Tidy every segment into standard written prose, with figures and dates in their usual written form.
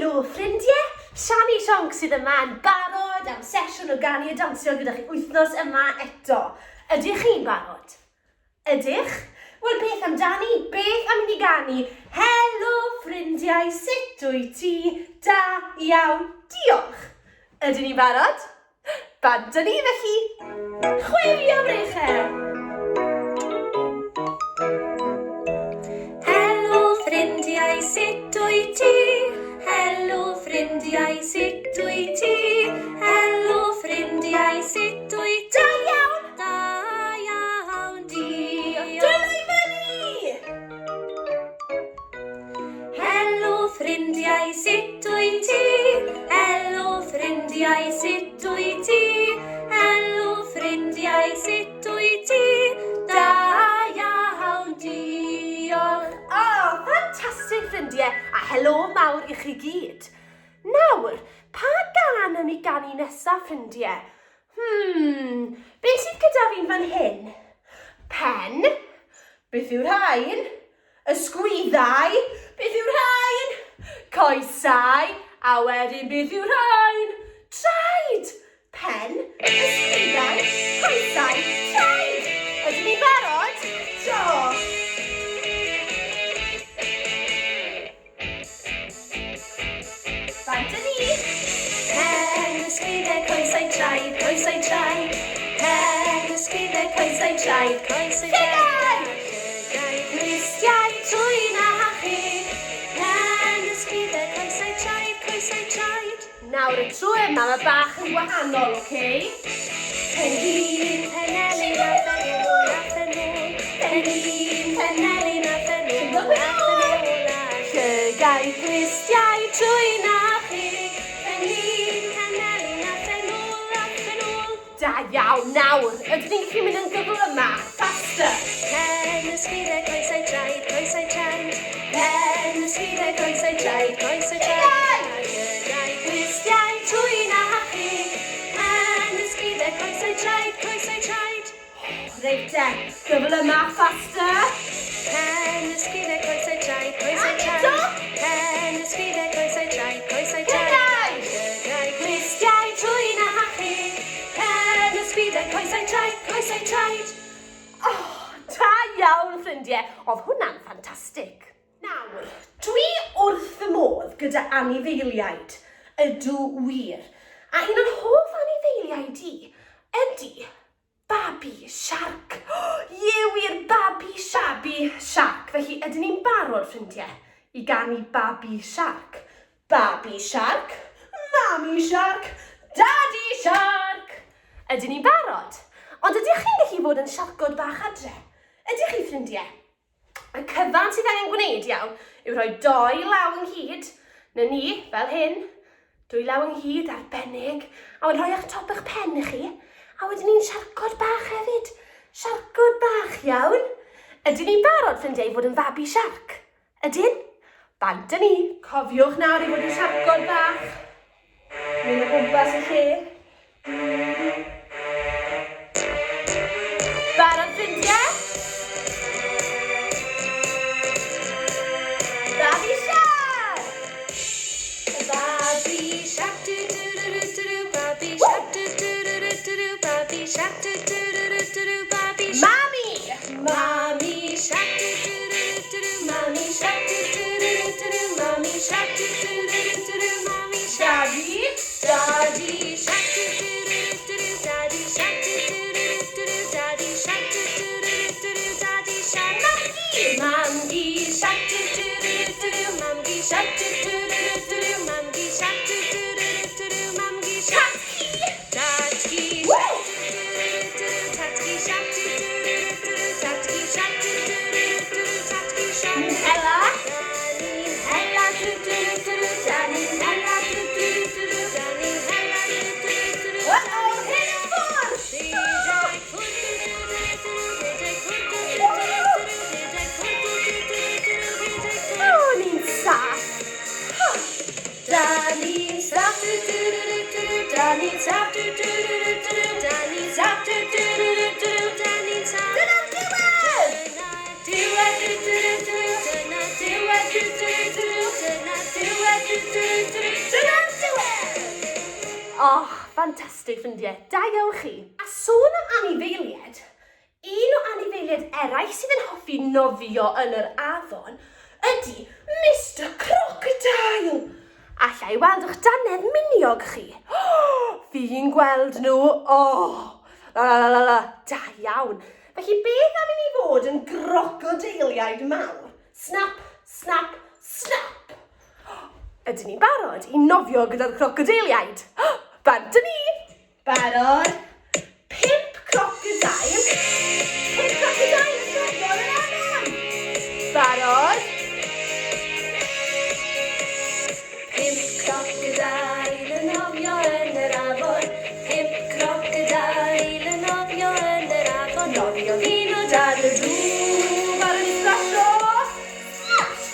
Helo ffrindiau, Siani Sionc sydd yma yn barod am sesiwn o ganu a dansio gyda chi wythnos yma eto. Ydych chi'n barod? Ydych? Wel, beth amdani? Beth am i ni ganu? Helo ffrindiau, sut wyt ti? Da iawn, diolch. Ydyn ni barod? Bant ni felly. Chwilio brechau. Helo ffrindiau, sut wyt ti? Helo ffrindiau, sut wyt ti? Helo ffrindiau, sut wyt ti? Da iawn, diolch. Dylai fyny! Helo ffrindiau, sut wyt ti? Helo ffrindiau, sut wyt ti? Helo ffrindiau, sut wyt ti? Da iawn, diolch. Ffantastig ffrindiau, a helo mawr i chi gyd. Nawr, pa gan yn ei ganu nesaf ffrindiau? Beth sydd gyda fi'n fan hyn? Pen? Beth yw'r rhain? Ysgwyddau? Beth yw'r rhain? Coesau? A wedyn beth yw'r rhain? Traed! Pen? Ysgwyddau? Coesau? Traed! Ydyn ni'n barod? Do! Faint ni? Pen, ysgwyddau, coesau, traed, coesau, traed. Pen, ysgwyddau, coesau, traed, coesau, traed. Llygau, glustiau, twyn a hachu. Pen, ysgwyddau, coesau, traed, coesau, traed. Nawr y tro yma mae bach yn wahanol, oce? Pen hyn, penelyn a phenol, a phenol. Pen hyn, penelyn a phenol, a phenol. Llygau, glustiau, twyn a hachu. Pen hyn, penelyn a phenol, a phenol. Da iawn, nawr, ydyn ni'n gallu mynd yn gyflyma, faster. Pen, ysgwyddau, coesau, traed, coesau, traed. Pen, ysgwyddau, coesau, traed, coesau, traed. Llygau, glustiau, twyn a hachu. Pen, ysgwyddau, coesau, traed, coesau, traed. Reit de, gyflyma, faster. Pen, ysgwyddau, coesau, traed, coesau, traed. Pen, ysgwyddau, coesau, traed, coesau, traed. Llygau, glustiau, twyn a hachu. Pen, ysgwyddau, coesau, traed, coesau, traed. Da iawn, ffrindiau. Oedd hwnna'n ffantastig. Nawr, dwi wrth fy modd gyda anifeiliaid. Ydw wir. A un o'n hoff anifeiliaid i ydy babi siarc. Iewyr babi siarc. Felly, ydyn ni'n barod, ffrindiau, i ganu babi siarc. Babi siarc, mami siarc, daddy siarc. Ydyn ni'n barod? Ond ydych chi'n gallu bod yn siarcod bach adre? Ydych chi, ffrindiau? Y cyfan sydd angen gwneud iawn yw rhoi 2 law ynghyd. Na ni, fel hyn. 2 law ynghyd arbennig. A wedyn rhoi eich top eich pen i chi. A wedyn ni'n siarcod bach hefyd. Siarcod bach iawn. Ydyn ni'n barod, ffrindiau, i fod yn fabi siarc? Ydyn? Bant ni. Cofiwch nawr i fod yn siarcod bach. Mynd o gwmpas i lle. Barod, ffrindiau? Babi siarc! Babi siarc, do-do-do-do-do-do, babi siarc, do-do-do-do-do-do, babi siarc, do-do-do-do-do-do, babi siarc. Mami! Mami siarc, do-do-do-do-do, mami siarc, do-do-do-do-do, mami siarc, do-do-do-do-do, mami siarc. Daddy siarc, do-do-do-do-do, daddy siarc, do-do-do-do-do, daddy siarc, do-do-do-do-do, daddy siarc. Mamgi siarc, do-do-do-do-do, mamgi siarc, do-do-do-do-do, mamgi siarc, do-do-do-do-do, mamgi siarc. Tatki siarc, do-do-do-do, tatki siarc, do-do-do-do, tatki siarc, do-do-do-do, tatki siarc. Hela, hela, do-do-do-do, Danny hela, do-do-do-do, Danny hela, do-do-do-do. Hela ffwrdd! O, ni'n saff. Danny'n saff, do-do-do-do-do, Danny'n saff, do-do-do-do-do, Danny'n saff, do-do-do-do-do, Danny'n saff. Dyna'r diwedd! Dyna'r diwedd, do-do-do-do, dyna'r diwedd, do-do-do-do, dyna'r diwedd, do-do-do-do. Ffantastig ffrindiau. Da iawn chi. A sôn am anifeiliaid, un o anifeiliaid eraill sydd yn hoffi nofio yn yr afon ydy Mr Crocodile. Allai weld eich dannedd miniog chi. Fi'n gweld nhw. Da iawn. Felly beth am i ni fod yn grocodeiliaid mawr? Snap, snap, snap. Ydyn ni'n barod i nofio gyda'r crocodeiliaid? Bant ni! Barod? 5 crocodile. 5 crocodile yn nofio yn yr afon. Barod? 5 crocodile yn nofio yn yr afon. 5 crocodile yn nofio yn yr afon. Nofio ddyn o dan y drwg ar yn slasho.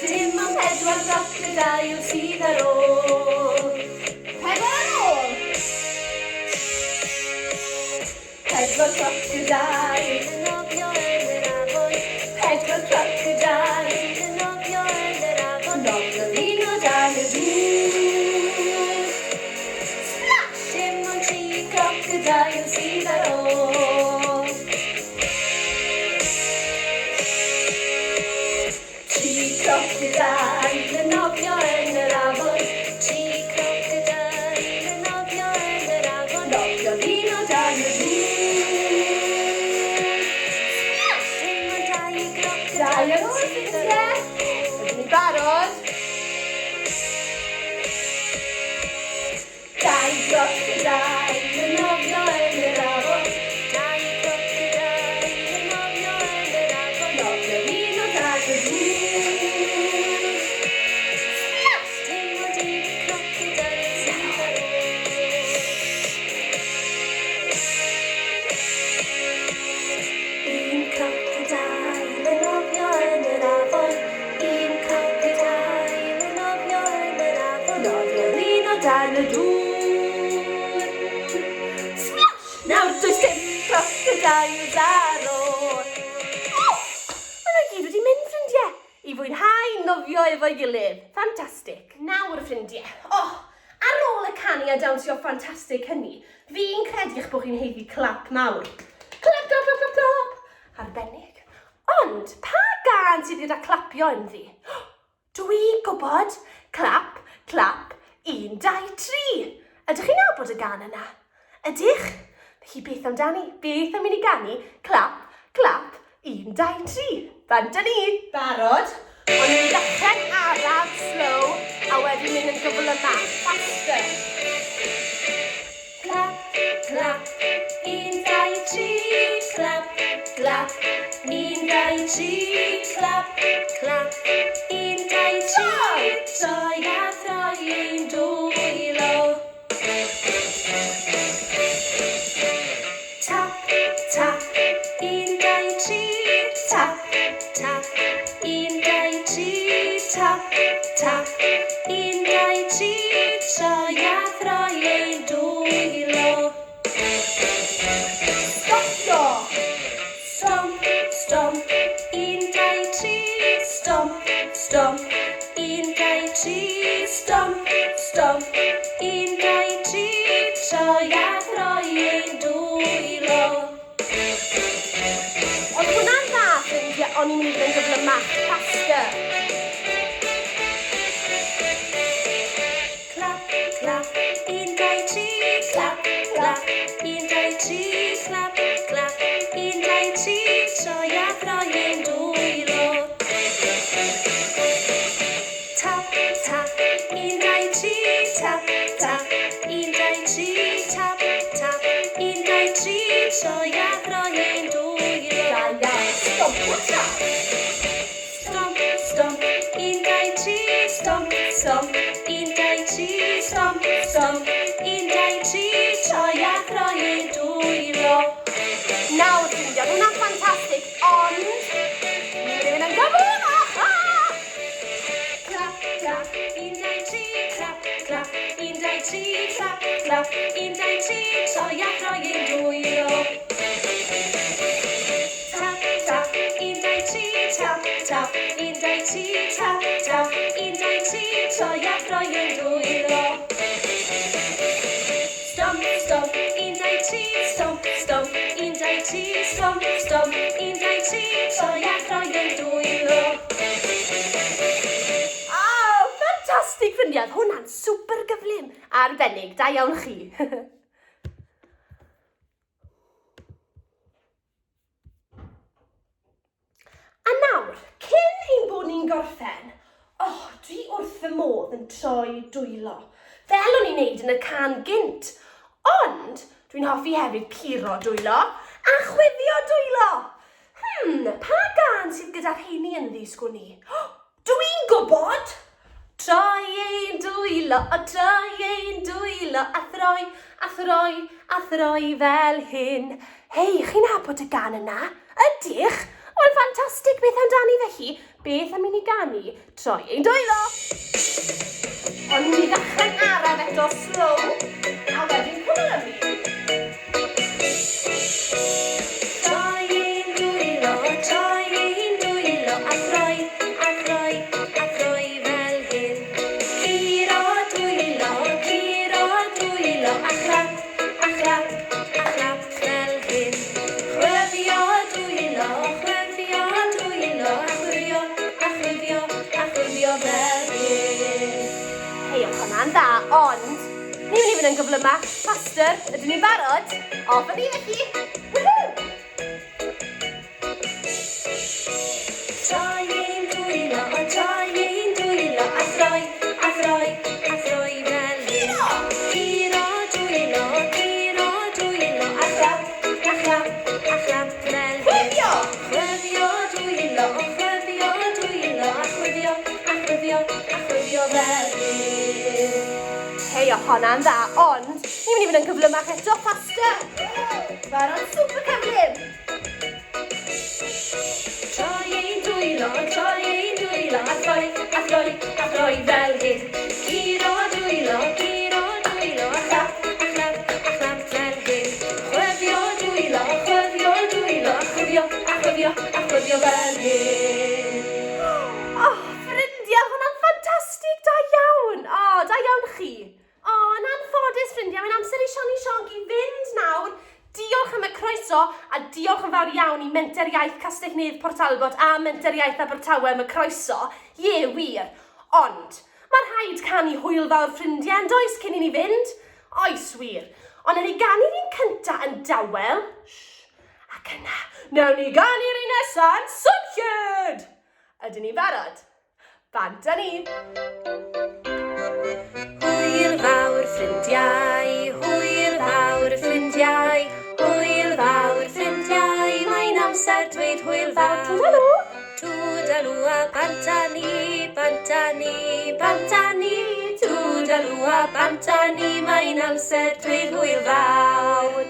Dim ond 4 crocodile sydd ar ôl. 4 ar ôl. 4 crocodile yn nofio yn yr afon. 4 crocodile yn nofio yn yr afon. Nofio ddyn o dan y drwg. Splash! Dim ond 3 crocodile sydd ar ôl. 3 crocodile yn nofio yn yr afon. 3 crocodile yn nofio yn yr afon. Nofio ddyn o dan y drwg. Dim ond 2 crocodile sydd ar ôl. Ydyn ni barod? 2 crocodile yn nofio yn yr afon. 2 crocodile yn nofio yn yr afon. Nofio ddyn o dan y drwg. Dim ond 1 crocodile sydd ar ôl. 1 crocodile yn nofio yn yr afon. 1 crocodile yn nofio yn yr afon. Nofio ddyn o dan y dŵr. Splash! Nawr does dim crocodiles ar ôl. Maen nhw gyd wedi mynd, ffrindiau, i fwynhau nofio efo'i gilydd. Ffantastig. Nawr, ffrindiau. Ar ôl y canu a dawnsio ffantastig hynny, fi'n credu eich bod chi'n heiddi clap mawr. Clap, clap, clap, clap, clap. Arbennig. Ond, pa gan sydd gyda clapio ynddi? Dwi'n gwybod. Clap, clap, 1, 2, 3. Ydych chi'n nabod y gan yna? Ydych? Felly beth amdani? Beth am i ni ganu? Clap, clap, 1, 2, 3. Bant ni. Barod? Ond ni'n ddechrau araf slow a wedyn mynd yn gyflymach. Faster. Clap, clap, 1, 2, 3. Clap, clap, 1, 2, 3. Clap, clap, 1, 2, 3. Troi a throi ein dwylo. Tap, tap, 1, 2, 3. Tap, tap, 1, 2, 3. Tap, tap, 1, 2, 3. Troi a throi ein dwylo. Stopio. Stomp, stomp, 1, 2, 3. Stomp, stomp, 1, 2, 3. Stomp, stomp, 1, 2, 3. Troi a throi ein dwylo. Ond hwnna'n dda, ffrindiau, o'n i'n mynd yn gyflymach. Faster. Clap, clap, 1, 2, 3. Clap, clap, 1, 2, 3. Clap, clap, 1, 2, 3. Troi a throi ein dwylo. Tap, tap, 1, 2, 3. Tap, tap, 1, 2, 3. Tap, tap, 1, 2, 3. Troi a throi ein dwylo. Da iawn. Stomp, tap. Stomp, stomp, 1, 2, 3. Stomp, stomp, 1, 2, 3. Stomp, stomp, 1, 2, 3. Troi a throi ein dwylo. Nawr, ffrindiau, hwnna'n ffantastig, ond ni'n mynd yn gyflymach. Clap, clap, 1, 2, 3. Clap, clap, 1, 2, 3. Clap, clap, 1, 2, 3. Troi a throi ein dwylo. Tap, tap, 1, 2, 3. Tap, tap, 1, 2, 3. Tap, tap, 1, 2, 3. Troi a throi ein dwylo. Stomp, ffrindiau, oedd hwnna'n super gyflym. Arbennig, da iawn chi. A nawr, cyn ein bod ni'n gorffen, dwi wrth fy modd yn troi dwylo. Fel o'n i'n neud yn y can gynt. Ond, dwi'n hoffi hefyd puro dwylo a chwifio dwylo. Pa gan sydd gyda'r rheini yn ddisgwyl ni? Dwi'n gwybod! Troi ein dwylo, a throi fel hyn. Hei, chi'n nabod y gan yna? Ydych? Wel, ffantastig, beth amdani felly? Beth am i ni ganu? Troi ein dwylo. Ond ni ddechrau'n araf eto slow, a wedyn cymylu. Ond, ni'n mynd i fynd yn gyflymach, faster, ydyn ni'n barod? Off yn i felly! Troi ein dwylo, a throi fel hyn. Giro dwylo, a chlap fel hyn. Chwifio dwylo, a chwifio fel hyn. Hei, o honna'n dda, ond ni'n mynd i fynd yn gyflymach eto, faster! Barod super cyflym! Troi ein dwylo, a throi fel hyn. Giro dwylo, a chlap fel hyn. Chwifio dwylo, a chwifio fel hyn. Ffrindiau, hwnna'n ffantastig, da iawn! Da iawn chi! Yn anffodus, ffrindiau, mae'n amser i Sionc i fynd nawr. Diolch am y croeso, a diolch yn fawr iawn i Menter Iaith Castell Nedd Port Talbot a Menter Iaith Abertawe am y croeso. Wir. Ond, mae rhaid canu hwyl fawr, ffrindiau, yn does cyn i ni fynd? Oes wir. Ond yn ei ganu'r un cynta yn dawel. Ac yna, nawn ni ganu'r un nesa'n swnllyd! Ydyn ni'n barod? Bant â ni! Hwyl fawr ffrindiau, mae'n amser dweud hwyl fawr. Tŵdalw a bant â ni, tŵdalw a bant â ni, mae'n amser dweud hwyl fawr.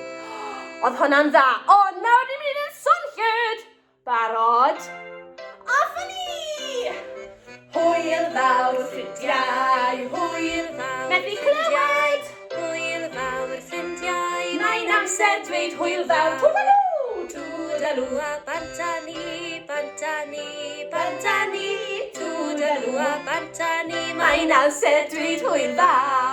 Oedd hwnna'n dda, ond nawr ni'n mynd i'n swnllyd. Barod? Off yn ni! Hwyl fawr ffrindiau, methu clywed! Hwyl fawr ffrindiau, mae'n amser dweud hwyl fawr. Tŵdalw a bant â ni, tŵdalw a bant â ni, mae'n amser dweud hwyl fawr.